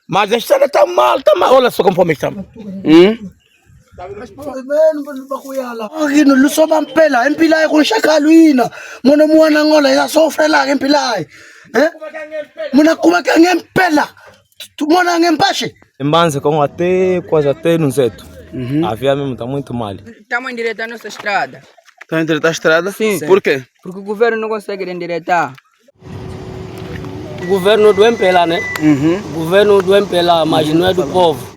Mas a estrada está mal, está mal. Olha só como estamos. Aqui no Lusoma Mpela, Empilai com Chacaluína, Mona Moana Ngola, já sofre lá, Empilai. Mona como que é Mpela? Tu mora em Mpache? Embanza com quase até no Zeto. A via mesmo está muito mal. Estamos a endireitar a nossa estrada. Está a endireitar a estrada? Sim. Por quê? Porque o governo não consegue endireitar. O governo do MPLA, né? O governo do MPLA, mas não é do povo.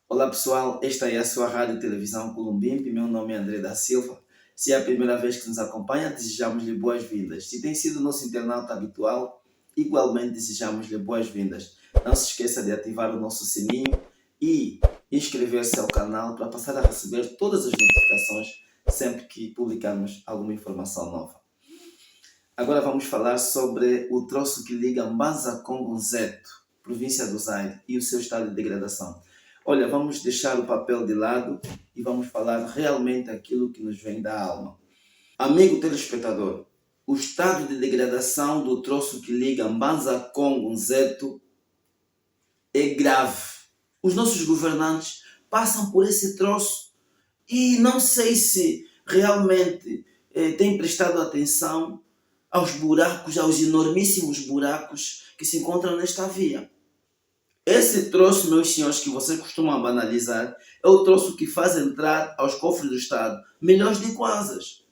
Olá pessoal, esta é a sua rádio e televisão Columbimpe, meu nome é André da Silva. Se é a primeira vez que nos acompanha, desejamos-lhe boas-vindas. Se tem sido nosso internauta habitual, igualmente desejamos-lhe boas-vindas. Não se esqueça de ativar o nosso sininho e inscrever-se ao canal para passar a receber todas as notificações sempre que publicarmos alguma informação nova. Agora vamos falar sobre o troço que liga Mbanza com Gonzeto, província do Zaire, e o seu estado de degradação. Olha, vamos deixar o papel de lado e vamos falar realmente aquilo que nos vem da alma. Amigo telespectador, o estado de degradação do troço que liga Mbanza com Gonzeto é grave. Os nossos governantes passam por esse troço e não sei se realmente têm prestado atenção aos buracos, aos enormíssimos buracos que se encontram nesta via. Esse troço, meus senhores, que vocês costumam banalizar, é o troço que faz entrar aos cofres do Estado milhões de kwanzas.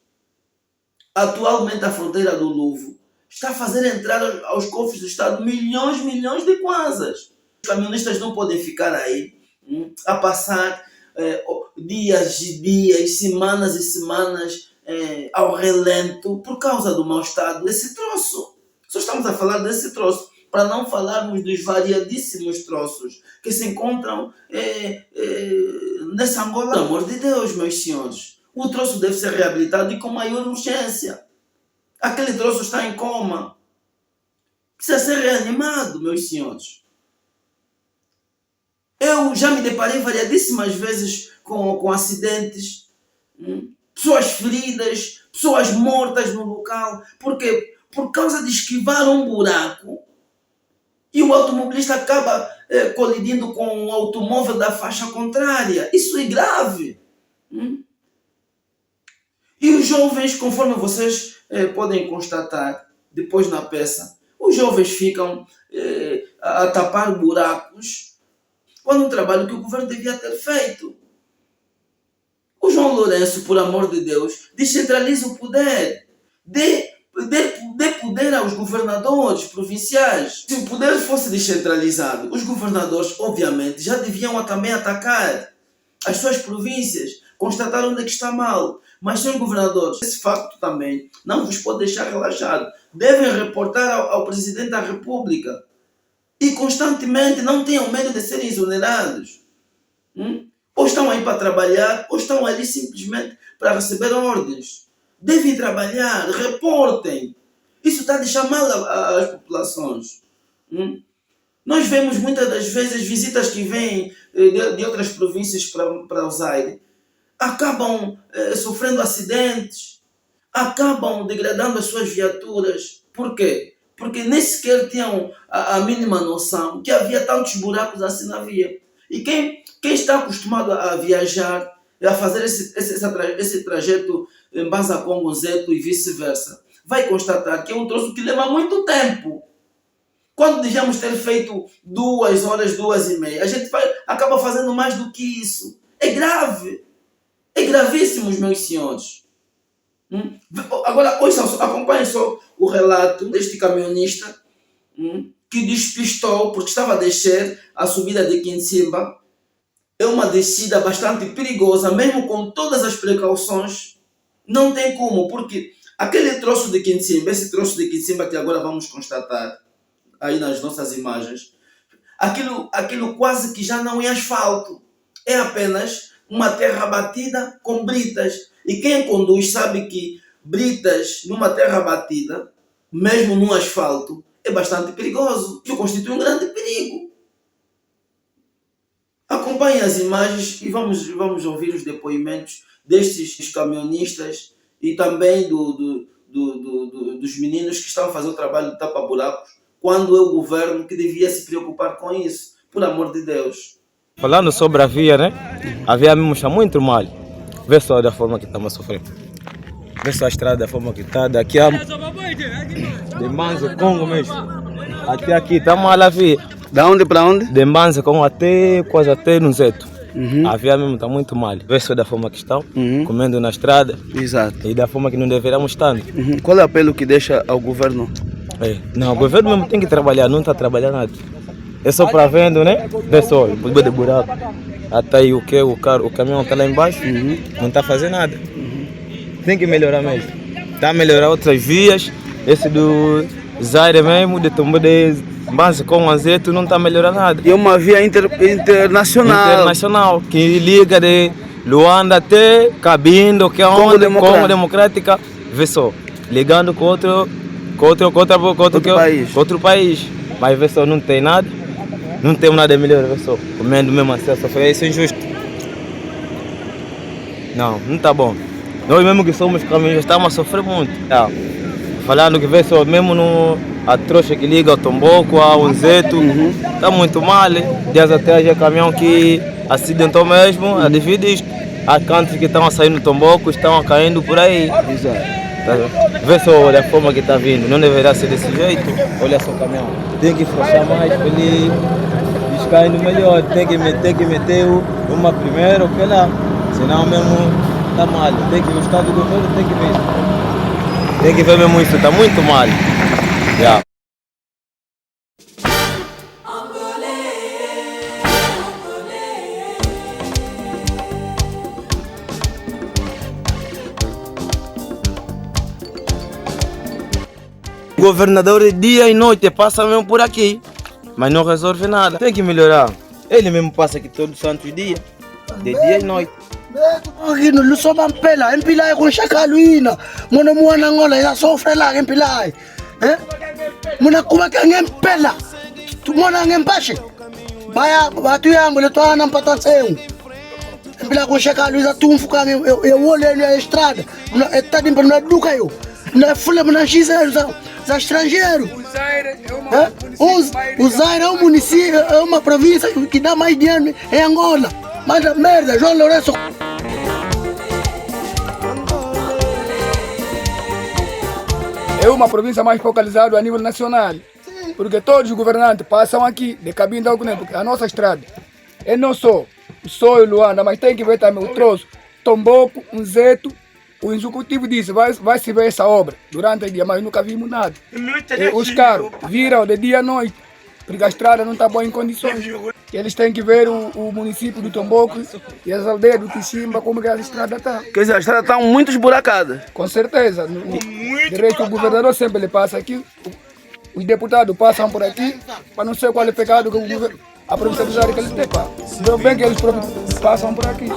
Atualmente a fronteira do Luvo está a fazer entrar aos cofres do Estado milhões de kwanzas. Os caminhonistas não podem ficar aí a passar dias e dias, semanas e semanas ao relento por causa do mau estado desse troço. Só estamos a falar desse troço, para não falarmos dos variadíssimos troços que se encontram nessa Angola. Pelo amor de Deus, meus senhores, o troço deve ser reabilitado e com maior urgência. Aquele troço está em coma. Precisa ser reanimado, meus senhores. Eu já me deparei variadíssimas vezes com acidentes, pessoas feridas, pessoas mortas no local, porque por causa de esquivar um buraco e o automobilista acaba colidindo com o automóvel da faixa contrária. Isso é grave. E os jovens, conforme vocês podem constatar depois na peça, os jovens ficam a tapar buracos quando um trabalho que o governo devia ter feito. O João Lourenço, por amor de Deus, descentraliza o poder. Dê poder aos governadores provinciais. Se o poder fosse descentralizado, os governadores, obviamente, já deviam também atacar as suas províncias, constatar onde é que está mal. Mas, senhores governadores, esse facto também não vos pode deixar relaxado. Devem reportar ao Presidente da República. E constantemente não tenham medo de serem exonerados. Ou estão aí para trabalhar, ou estão ali simplesmente para receber ordens. Devem trabalhar, reportem. Isso está a deixar mal as populações. Nós vemos muitas das vezes visitas que vêm de outras províncias para o Zaire. Acabam sofrendo acidentes, acabam degradando as suas viaturas. Por quê? Porque nem sequer tinham a mínima noção que havia tantos buracos assim na via. E quem está acostumado a viajar, a fazer esse trajeto em Mbanza com Gonzeto e vice-versa, vai constatar que é um troço que leva muito tempo. Quando devíamos ter feito 2 horas, 2h30, a gente acaba fazendo mais do que isso. É grave. É gravíssimo, meus senhores. Agora, acompanhem só o relato deste caminhonista que despistou porque estava a descer a subida de Quinsimba. É uma descida bastante perigosa, mesmo com todas as precauções. Não tem como, porque aquele troço de Quinsimba, esse troço de Quinsimba que agora vamos constatar aí nas nossas imagens, aquilo quase que já não é asfalto. É apenas uma terra batida com britas. E quem conduz sabe que britas numa terra batida, mesmo no asfalto, é bastante perigoso. Isso constitui um grande perigo. Acompanhem as imagens e vamos ouvir os depoimentos destes caminhonistas e também dos meninos que estão a fazer o trabalho de tapa-buracos, quando é o governo que devia se preocupar com isso. por amor de Deus. Falando sobre a via, né? A via mesmo está muito mal. Vê só da forma que estamos sofrendo. Vê só a estrada da forma que está. Daqui a... de Mbanza, Congo mesmo. Até aqui, está mal a via. Da onde para onde? De Mbanza, Congo, até quase até no Zeto. A via mesmo está muito mal. Vê só da forma que estão, comendo na estrada. Exato. E da forma que não deveríamos estar. Qual é o apelo que deixa ao governo? Não, o governo mesmo tem que trabalhar, não está trabalhando nada. É só para vendo, né? Vê só, o de buraco. Até aí o que? O caminhão está lá embaixo, não está fazendo nada. Tem que melhorar mesmo. Está a melhorar outras vias. Esse do Zaire mesmo, de Tombo de Mbanza com o Azeto, não está a melhorar nada. E é uma via internacional. Internacional, que liga de Luanda até Cabindo, que é onde Congo Democrática. Vê só, ligando com outro país. Mas vê só, não tem nada. Não temos nada melhor, vê só. Comendo mesmo assim, sofrer, isso é injusto. Não está bom. Nós mesmo que somos caminhos estamos a sofrer muito. Falando que vê só, mesmo a trouxa que liga ao Tomboco, ao Unzeto, está muito mal. Dias atrás é caminhão que acidentou mesmo, a devido isto. Há cantos que estão a sair no Tomboco, estão caindo por aí. Exato. Vê só a forma que está vindo, não deverá ser desse jeito. Olha só o caminhão, tem que forçar mais para ele caindo melhor, tem que meter uma primeiro, que lá, senão mesmo está mal. Tem que gostar do governo, tem que ver mesmo isso, está muito mal. O governador dia e noite passa mesmo por aqui, mas não resolve nada. Tem que melhorar. Ele mesmo passa aqui todos os santos dias, de dia e noite. Aqui no Lusoba Mpela, Mpila com chacaluina. Mona muana ngola já sofre lá Mpila. Mona kuma que Mpela. Tu mona Mpache. Baya batu yangu le toa na mpata seu. Mpila com chacaluina tumfuka eu olho na estrada. Na tá de na duca eu. Na fula na giza za estrangeiro. O Zaire é um município, é uma província que dá mais dinheiro em Angola. Mas a merda, João Lourenço. É uma província mais focalizada a nível nacional. Porque todos os governantes passam aqui, de Cabinda ao Cunha, porque a nossa estrada é não só o Sol e Luanda, mas tem que ver também o troço, Tomboco, Unzeto. O executivo disse, vai se ver essa obra durante o dia, mas nunca vimos nada. Os carros viram de dia à noite, porque a estrada não está boa em condições. Eles têm que ver o município do Tomboco e as aldeias do Tichimba, como que a estrada está. Quer dizer, a estrada está muito esburacada. Com certeza. Direito, o governador sempre ele passa aqui, os deputados passam por aqui, para não ser qualificado que a província do Zaire que eles têm. Então bem que eles próprios passam por aqui.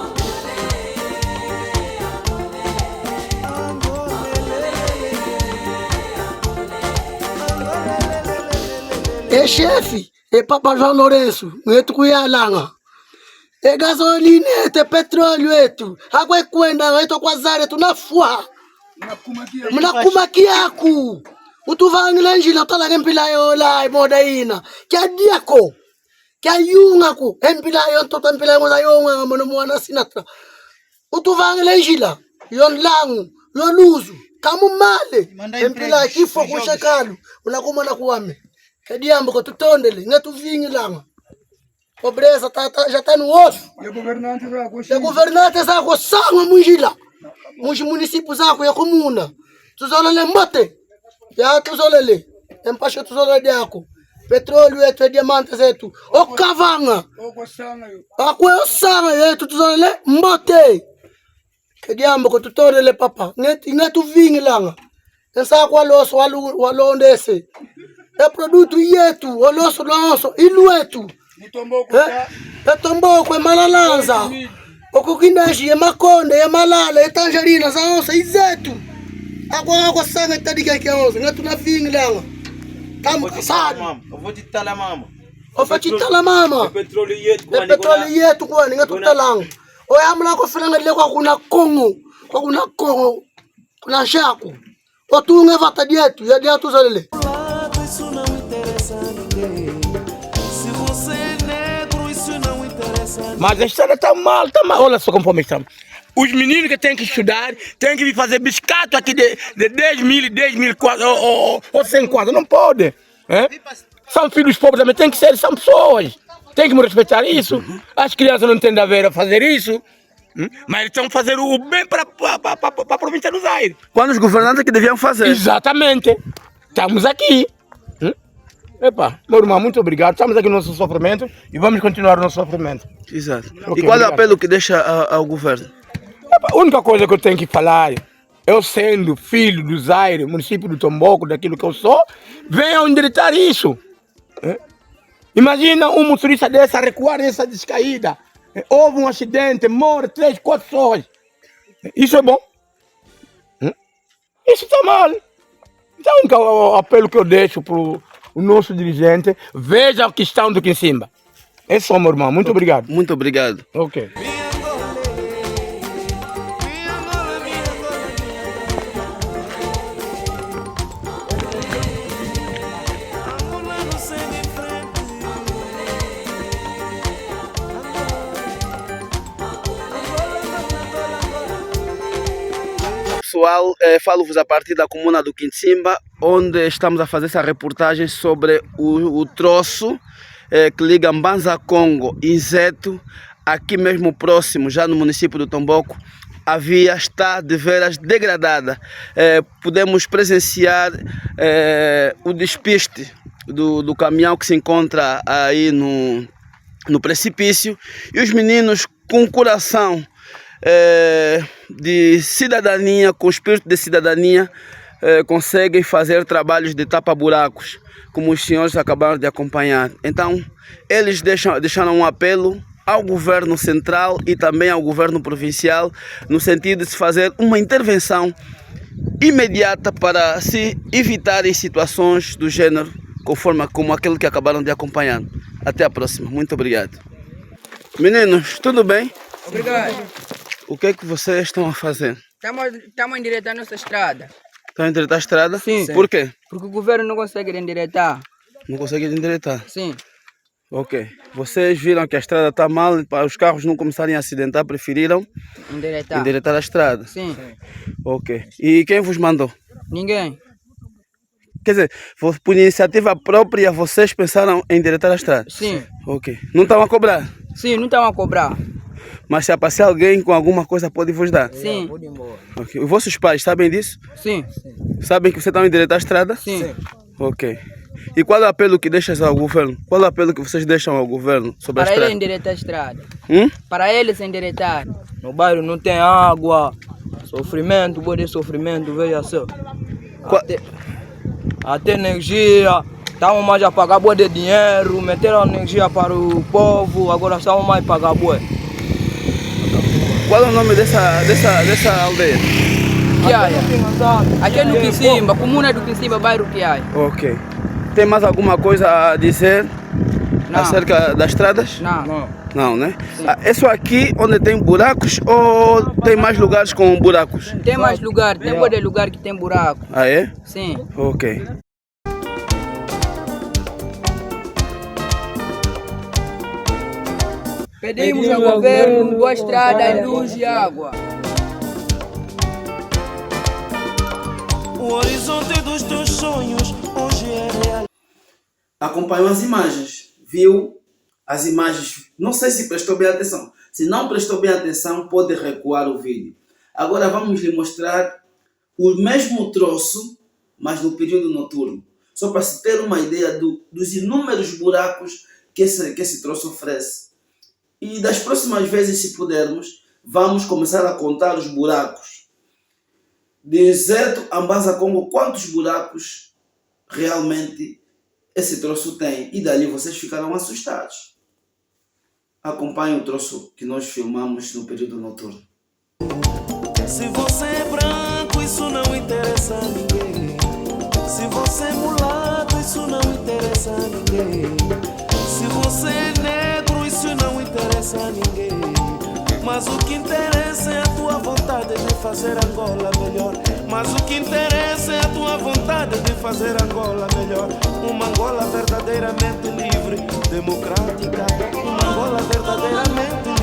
É chefe, é Papa João Lourenço, etu kuyalanga. É gasolina, é petróleo, água é kwenda, etu kwa Zaire, tu na fua. Mnakuma kiaku. Utuvangila njila utala Mpila yo la modaina. Kia diako. Kia yunga ku. Mpila yo toto Mpila yo la yunga mono mwana sinatra. Utuvangila njila. Yon langu, yon luzu. Kamu male. Mpila kifo kushakalu. Unakuma na kuwame. Kadiambo ko tutondele, ngatuvingi langa. Pobreza já tá no osso. E o governante zako? E o governante zako sanga munjila. Munji município zako ya comuna. Tuzolele mbote. Ya tuzolele. Empasha tuzolele yako. Petróleo yetu, diamantes yetu. Okavanga. Akwe osanga yetu tuzolele mbote. Kadiambo ko tutondele papa. Ngatuvingi langa. Nsa kwa loso walondese. É produto yetu, o nosso ilu yetu. É Tomboco, é Malalanza. O kukindashi, é Makonde, é Malala, é Tangerina, za onça, izetu. Agora sanga tá de que é onça, não é tu na vinha lá. Tamo cansado. Eu vou te talar mama. Eu vou te talar mama. É petróleo yetu, kwani, não é tu talang. O amla ko filanga le kwa kuna Kongo, kuna shako. O tu ngevata dietu, ya diatu zalele. Isso não interessa a ninguém. Se você Mas a estrada está mal, olha só como estamos. Os meninos que têm que estudar, têm que vir fazer biscato aqui de 10 mil quadros, ou 100 quadros, não pode. São filhos pobres também, tem que ser, são pessoas. Tem que me respeitar isso. As crianças não têm a ver a fazer isso. Mas eles estão fazendo o bem para a província do Zaire. Quando os governantes que deviam fazer. Exatamente. Estamos aqui. Epa, meu irmão, muito obrigado. Estamos aqui no nosso sofrimento e vamos continuar o nosso sofrimento. Exato. Ok, e qual é o obrigado. apelo que deixa ao governo? Epa, a única coisa que eu tenho que falar, eu sendo filho do Zaire, município do Tomboco, daquilo que eu sou, venham endireitar isso. Imagina um motorista dessa recuar nessa descaída. Houve um acidente, morre 3, 4 pessoas. Isso é bom? Isso está mal. Então, o único apelo que eu deixo para o nosso dirigente, veja a questão do Quinsimba. É só, meu irmão. Muito obrigado. Muito obrigado. Ok. Pessoal, falo-vos a partir da comuna do Quinsimba, onde estamos a fazer essa reportagem sobre o troço que liga Mbanza Congo e Nzeto, aqui mesmo próximo, já no município do Tomboco. A via está de veras degradada. Podemos presenciar o despiste do caminhão que se encontra aí no precipício, e os meninos com coração de cidadania, com espírito de cidadania, conseguem fazer trabalhos de tapa-buracos, como os senhores acabaram de acompanhar. Então, eles deixaram um apelo ao governo central e também ao governo provincial, no sentido de se fazer uma intervenção imediata para se evitarem situações do gênero, como aquele que acabaram de acompanhar. Até a próxima. Muito obrigado. Meninos, tudo bem? Obrigado. O que é que vocês estão a fazer? Estamos a endireitar nossa estrada. Estão a endireitar a estrada? Sim. Por quê? Porque o governo não consegue endireitar. Não conseguem endireitar? Sim. Ok. Vocês viram que a estrada está mal, para os carros não começarem a acidentar, preferiram endireitar a estrada? Sim. Ok. E quem vos mandou? Ninguém. Quer dizer, por iniciativa própria, vocês pensaram em endireitar a estrada? Sim. Ok. Não estão a cobrar? Sim, não estão a cobrar. Mas se aparecer alguém com alguma coisa, pode vos dar? Sim. Ok. Os vossos pais sabem disso? Sim. Sabem que vocês estão a endireitar a estrada? Sim. Ok. E qual é o apelo que deixas ao governo? Qual é o apelo que vocês deixam ao governo sobre a Para estrada? eles endireitar a estrada. Para eles endireitar. No bairro não tem água, sofrimento, bom sofrimento, veja só. Até energia, estamos mais a pagar boa de dinheiro, meteram energia para o povo, agora estamos mais a pagar boa. Qual é o nome dessa aldeia? Quiaia. Aqui é no Quinsimba, comuna do Quinsimba, bairro Quiaia. Ok. Tem mais alguma coisa a dizer acerca das estradas? Não. Não, né? É só aqui onde tem buracos ou tem mais lugares com buracos? Tem mais lugar, tem boa de lugar que tem buraco. Ah, é? Sim. Ok. Pedimos ao governo boa estrada, luz e água. O horizonte dos teus sonhos hoje é real. Acompanhou as imagens, viu as imagens, não sei se prestou bem atenção. Se não prestou bem atenção, pode recuar o vídeo. Agora vamos lhe mostrar o mesmo troço, mas no período noturno. Só para se ter uma ideia dos inúmeros buracos que esse troço oferece. E das próximas vezes, se pudermos, vamos começar a contar os buracos. De Nzeto a Mbanza Congo, quantos buracos realmente esse troço tem? E dali vocês ficarão assustados. Acompanhem o troço que nós filmamos no período noturno. Se você é branco, isso não interessa a ninguém. Se você é mulato, isso não interessa a ninguém. Se você é negro, isso não interessa a ninguém. Mas o que interessa é a tua vontade de fazer Angola melhor. Mas o que interessa é a tua vontade de fazer Angola melhor. Uma Angola verdadeiramente livre, democrática. Uma Angola verdadeiramente livre.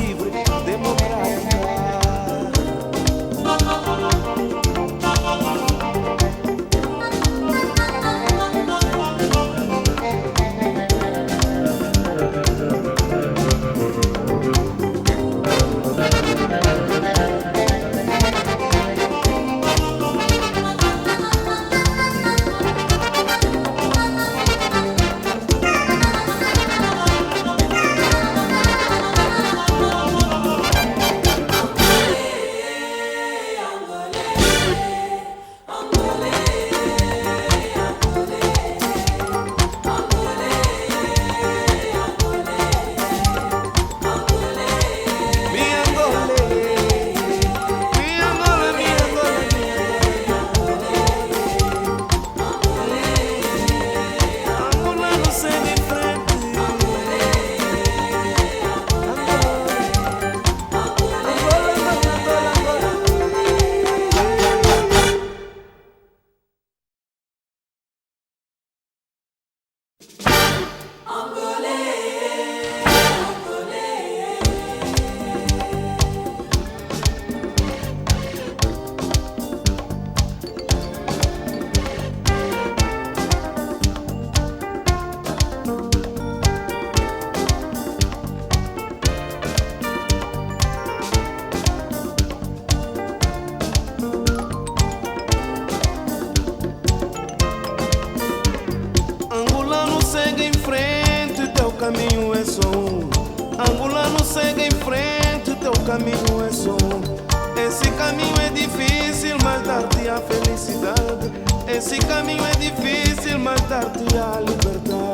Esse caminho é difícil, mas dar-te a liberdade.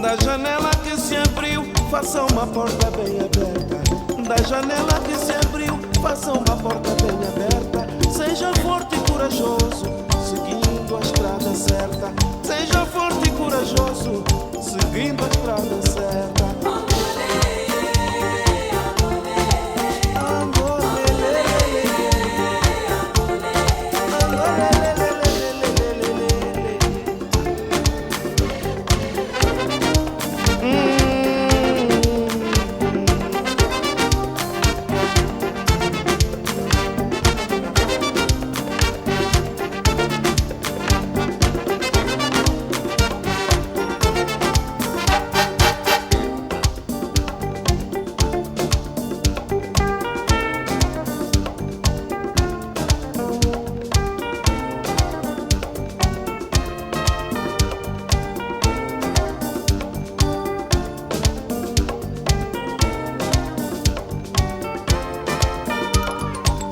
Da janela que se abriu, faça uma porta bem aberta. Da janela que se abriu, faça uma porta bem aberta. Seja forte e corajoso, seguindo a estrada certa. Seja forte e corajoso, seguindo a estrada certa.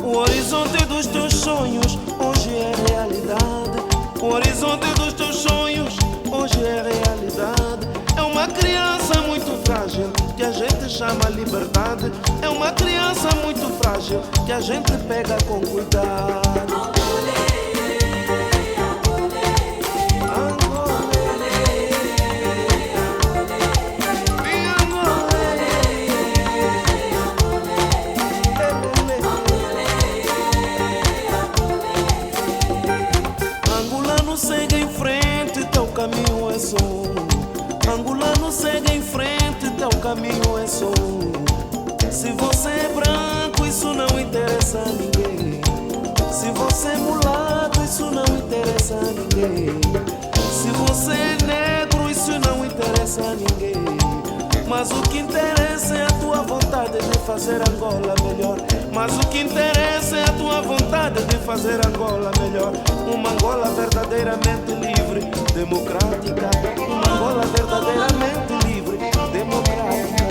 O horizonte dos teus sonhos hoje é realidade. O horizonte dos teus sonhos hoje é realidade. É uma criança muito frágil que a gente chama liberdade. É uma criança muito frágil que a gente pega com cuidado. Segue em frente, teu caminho é só um. Angolano, segue em frente, teu caminho é só um. Se você é branco, isso não interessa a ninguém. Se você é mulato, isso não interessa a ninguém. Se você é negro, isso não interessa a ninguém. Mas o que interessa é a tua vontade de fazer Angola melhor. Mas o que interessa é a tua vontade de fazer Angola melhor. Uma Angola verdadeiramente livre, democrática. Uma Angola verdadeiramente livre, democrática.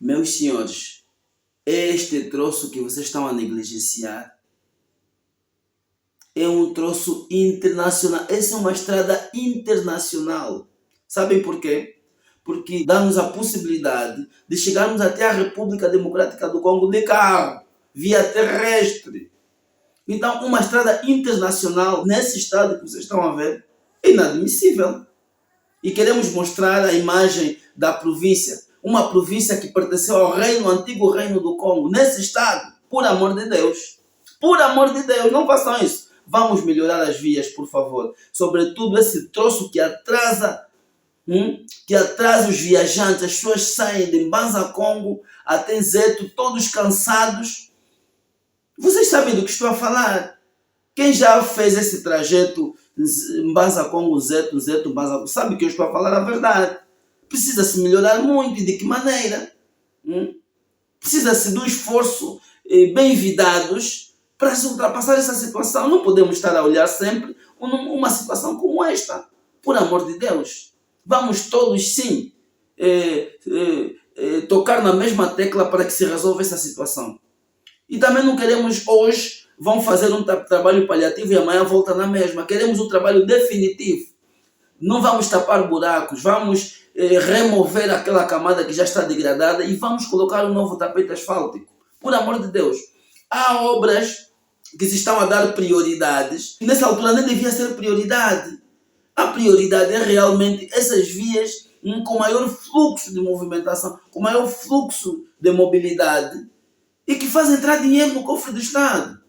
Meus senhores, este troço que vocês estão a negligenciar é um troço internacional. Essa é uma estrada internacional. Sabem por quê? Porque dá-nos a possibilidade de chegarmos até a República Democrática do Congo de carro, via terrestre. Então, uma estrada internacional nesse estado que vocês estão a ver é inadmissível. E queremos mostrar a imagem da província. Uma província que pertenceu ao antigo reino do Congo, nesse estado. Por amor de Deus. Por amor de Deus, não façam isso. Vamos melhorar as vias, por favor. Sobretudo esse troço que atrasa os viajantes. As pessoas saem de Mbanza, Congo, até Zeto, todos cansados. Vocês sabem do que estou a falar. Quem já fez esse trajeto Mbanza, Congo, Zeto, Mbanza, Congo, sabe que eu estou a falar a verdade. Precisa-se melhorar muito. E de que maneira? Precisa-se de um esforço bem vidados para se ultrapassar essa situação. Não podemos estar a olhar sempre uma situação como esta. Por amor de Deus. Vamos todos, sim, tocar na mesma tecla para que se resolva essa situação. E também não queremos hoje, vão fazer um trabalho paliativo e amanhã volta na mesma. Queremos um trabalho definitivo. Não vamos tapar buracos, vamos remover aquela camada que já está degradada e vamos colocar um novo tapete asfáltico. Por amor de Deus. Há obras que se estão a dar prioridades e nessa altura nem devia ser prioridade. A prioridade é realmente essas vias com maior fluxo de movimentação, com maior fluxo de mobilidade e que faz entrar dinheiro no cofre do Estado.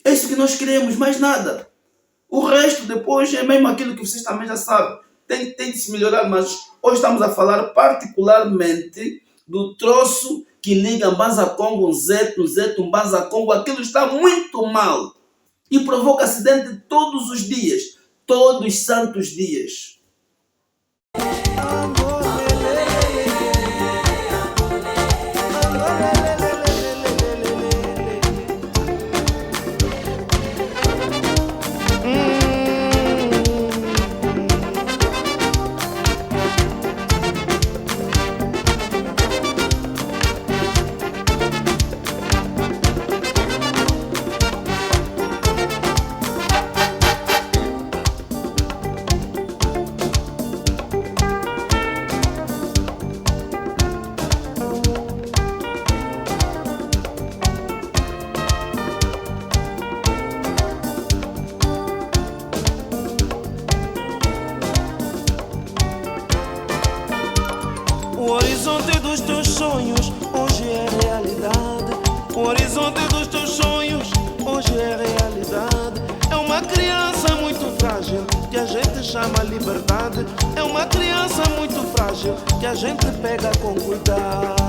É isso que nós queremos, mais nada. O resto depois é mesmo aquilo que vocês também já sabem. Tem de se melhorar, mas hoje estamos a falar particularmente do troço que liga Mbanza-Congo, Zeto, Mbanza-Congo. Aquilo está muito mal e provoca acidente todos os dias, todos os santos dias. O horizonte dos teus sonhos hoje é realidade. O horizonte dos teus sonhos hoje é realidade. É uma criança muito frágil que a gente chama liberdade. É uma criança muito frágil que a gente pega com cuidado.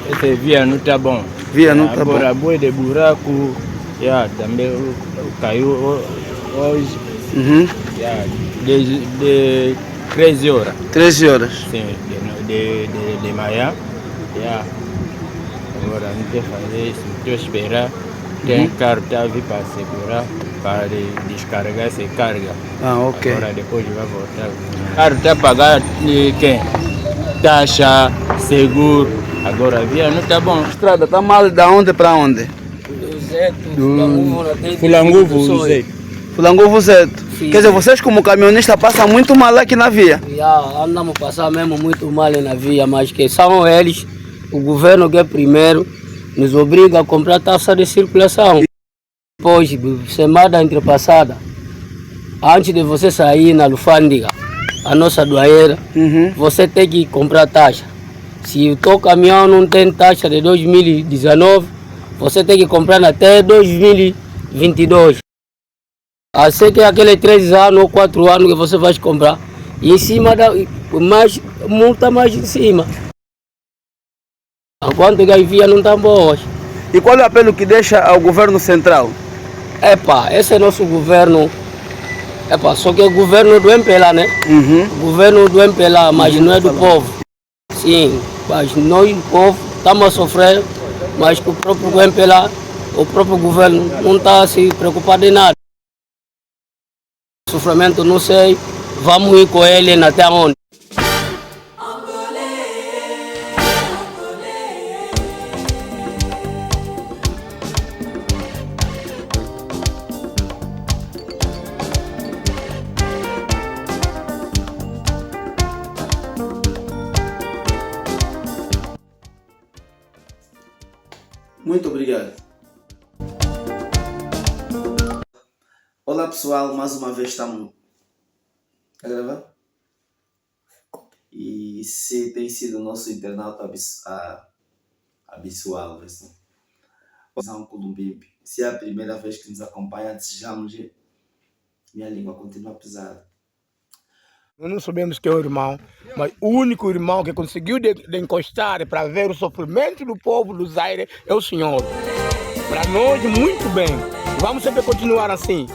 Essa via não está bom. Via não tá bom. Agora, boi de buraco, também caiu hoje. De 13 horas. 13 horas. Sim, de manhã. Agora não tem que fazer isso, não tem que esperar. Tem carro que está vir para segurar, para descarregar essa carga. Ok. Agora depois vai voltar. O carro está pagado de quem? Taxa, seguro. Agora a via não está bom. A estrada está mal de onde para onde? Fulanguvo, Zé. Fulanguvo Zeto. Quer dizer, vocês como caminhonistas passam muito mal aqui na via. Andamos passando mesmo muito mal na via, mas que são eles, o governo que é primeiro, nos obriga a comprar taxa de circulação. Depois, semana entrepassada, antes de você sair na alfândega, a nossa aduaneira, você tem que comprar taxa. Se o teu caminhão não tem taxa de 2019, você tem que comprar até 2022. Assim que aqueles 3 anos ou 4 anos que você vai comprar, e em cima da multa mais em cima. Enquanto que a via não está boa. E qual é o apelo que deixa ao governo central? Esse é nosso governo. Só que é o governo do MPLA, né? O governo do MPLA, mas não é do povo. Sim, mas nós, o povo, estamos a sofrer, mas o próprio MPLA, o próprio governo, não está se preocupando em nada. O sofrimento, não sei, vamos ir com ele até onde. Muito obrigado. Olá pessoal, mais uma vez estamos a gravar. E se tem sido o nosso internauta habitual, se é a primeira vez que nos acompanha, desejamos que minha língua continue pesada. Nós não sabemos quem é o irmão, mas o único irmão que conseguiu de encostar para ver o sofrimento do povo do Zaire é o Senhor. Para nós, muito bem. Vamos sempre continuar assim.